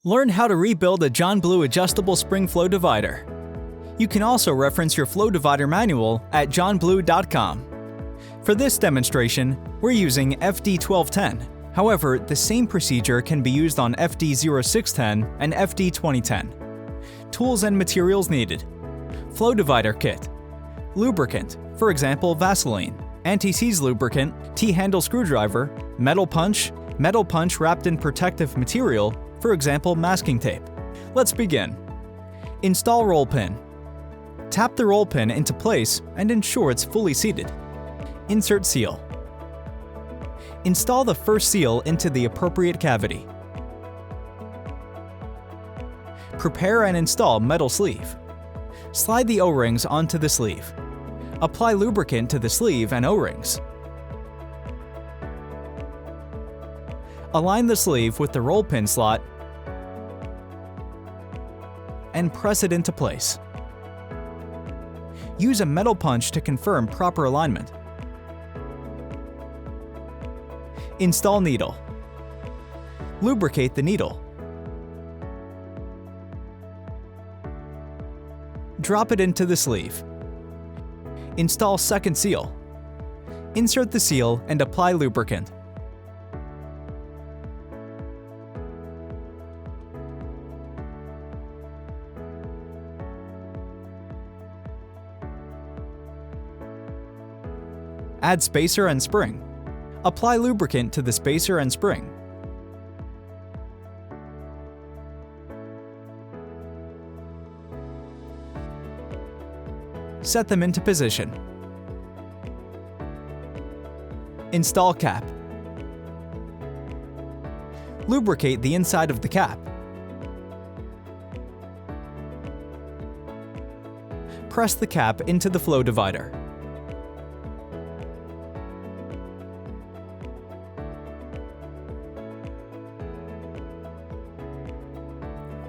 Learn how to rebuild a John Blue adjustable spring flow divider. You can also reference your flow divider manual at johnblue.com. For this demonstration, we're using FD1210. However, the same procedure can be used on FD0610 and FD2010. Tools and materials needed: flow divider kit, lubricant, for example Vaseline, anti-seize lubricant, T-handle screwdriver, metal punch wrapped in protective material, for example masking tape. Let's begin. Install roll pin. Tap the roll pin into place and ensure it's fully seated. Insert seal. Install the first seal into the appropriate cavity. Prepare and install metal sleeve. Slide the O-rings onto the sleeve. Apply lubricant to the sleeve and O-rings. Align the sleeve with the roll pin slot and press it into place. Use a metal punch to confirm proper alignment. Install needle. Lubricate the needle. Drop it into the sleeve. Install second seal. Insert the seal and apply lubricant. Add spacer and spring. Apply lubricant to the spacer and spring. Set them into position. Install cap. Lubricate the inside of the cap. Press the cap into the flow divider.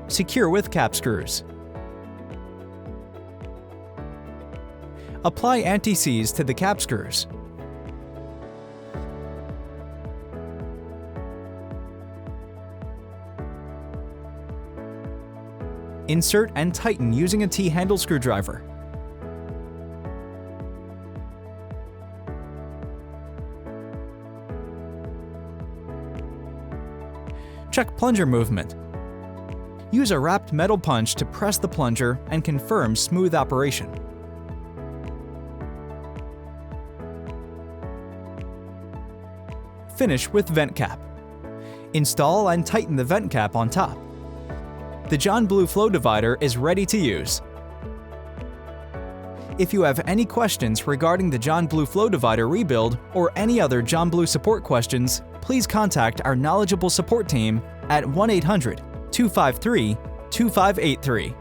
Secure with cap screws. Apply anti-seize to the cap screws. Insert and tighten using a T-handle screwdriver. Check plunger movement. Use a wrapped metal punch to press the plunger and confirm smooth operation. Finish with vent cap. Install and tighten the vent cap on top. The John Blue flow divider is ready to use. If you have any questions regarding the John Blue flow divider rebuild or any other John Blue support questions, please contact our knowledgeable support team at 1-800-253-2583.